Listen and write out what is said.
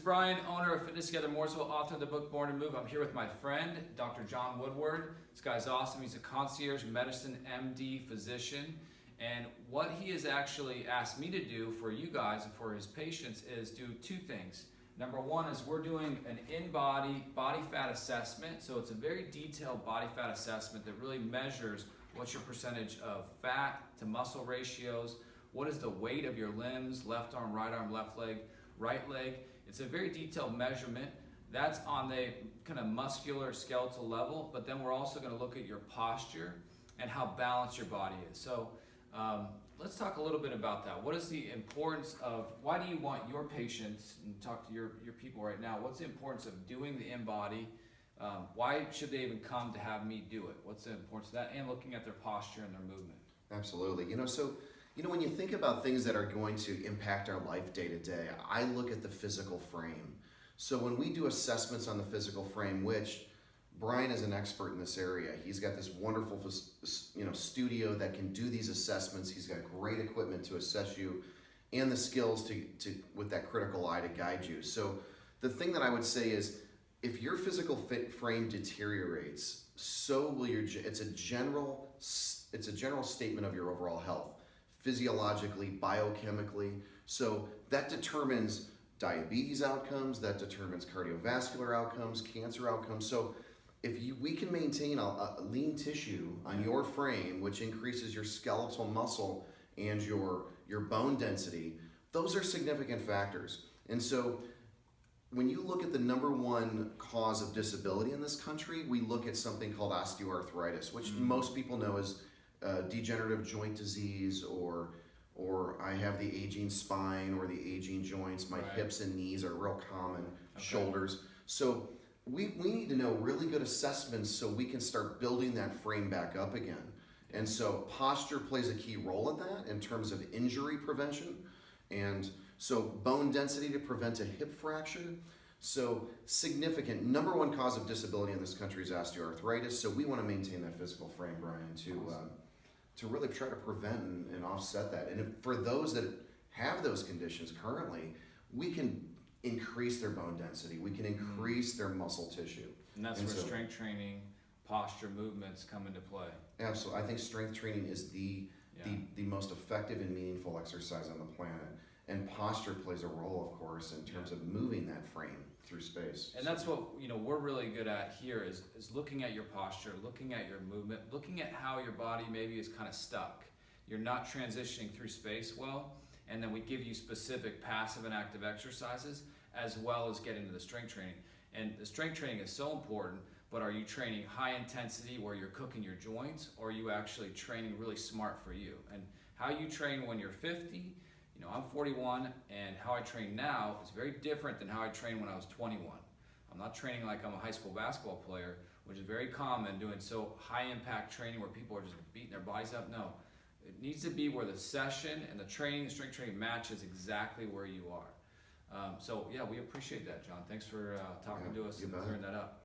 Bryan, owner of Fitness Together Mooresville, author of the book Born to Move. I'm here with my friend, Dr. John Woodward. This guy's awesome. He's a concierge medicine MD physician. And what he has actually asked me to do for you guys and for his patients is do two things. Number one is we're doing an in-body body fat assessment. So it's a very detailed body fat assessment that really measures what's your percentage of fat to muscle ratios, what is the weight of your limbs, left arm, left leg, right leg. It's a very detailed measurement. That's on the kind of muscular skeletal level, but then we're also going to look at your posture and how balanced your body is. So let's talk a little bit about that. What is the importance of, why do you want your patients, and talk to your people right now, what's the importance of doing the in-body? Why should they even come to have me do it? What's the importance of that? And looking at their posture and their movement. Absolutely. When you think about things that are going to impact our life day to day, I look at the physical frame. So when we do assessments on the physical frame, which Bryan is an expert in this area. He's got this wonderful studio that can do these assessments. He's got great equipment to assess you and the skills to with that critical eye to guide you. So the thing that I would say is, if your physical frame deteriorates, so will your, it's a general statement of your overall health, physiologically, biochemically. So that determines diabetes outcomes, that determines cardiovascular outcomes, cancer outcomes. So if we can maintain a lean tissue on your frame, which increases your skeletal muscle and your bone density, those are significant factors. And so when you look at the #1 cause of disability in this country, we look at something called osteoarthritis, which most people know as degenerative joint disease, or I have the aging spine or the aging joints. My hips and knees are real common, shoulders. So we need to know really good assessments so we can start building that frame back up again. And so posture plays a key role in that in terms of injury prevention. And so bone density to prevent a hip fracture. So significant, #1 cause of disability in this country is osteoarthritis. So we want to maintain that physical frame, Bryan, to really try to prevent and offset that. And for those that have those conditions currently, we can increase their bone density. We can increase their muscle tissue. And that's where strength training, posture, movements come into play. Absolutely. I think strength training is the most effective and meaningful exercise on the planet. And posture plays a role, of course, in terms of moving that frame through space. And that's what we're really good at here is looking at your posture, looking at your movement, looking at how your body maybe is kind of stuck. You're not transitioning through space well, and then we give you specific passive and active exercises as well as get into the strength training. And the strength training is so important, but are you training high intensity where you're cooking your joints, or are you actually training really smart for you? And how you train when you're 50, I'm 41, and how I train now is very different than how I trained when I was 21. I'm not training like I'm a high school basketball player, which is very common, doing so high impact training where people are just beating their bodies up. No, it needs to be where the session and the training, the strength training matches exactly where you are. So yeah, we appreciate that, John. Thanks for talking to us and clearing that up.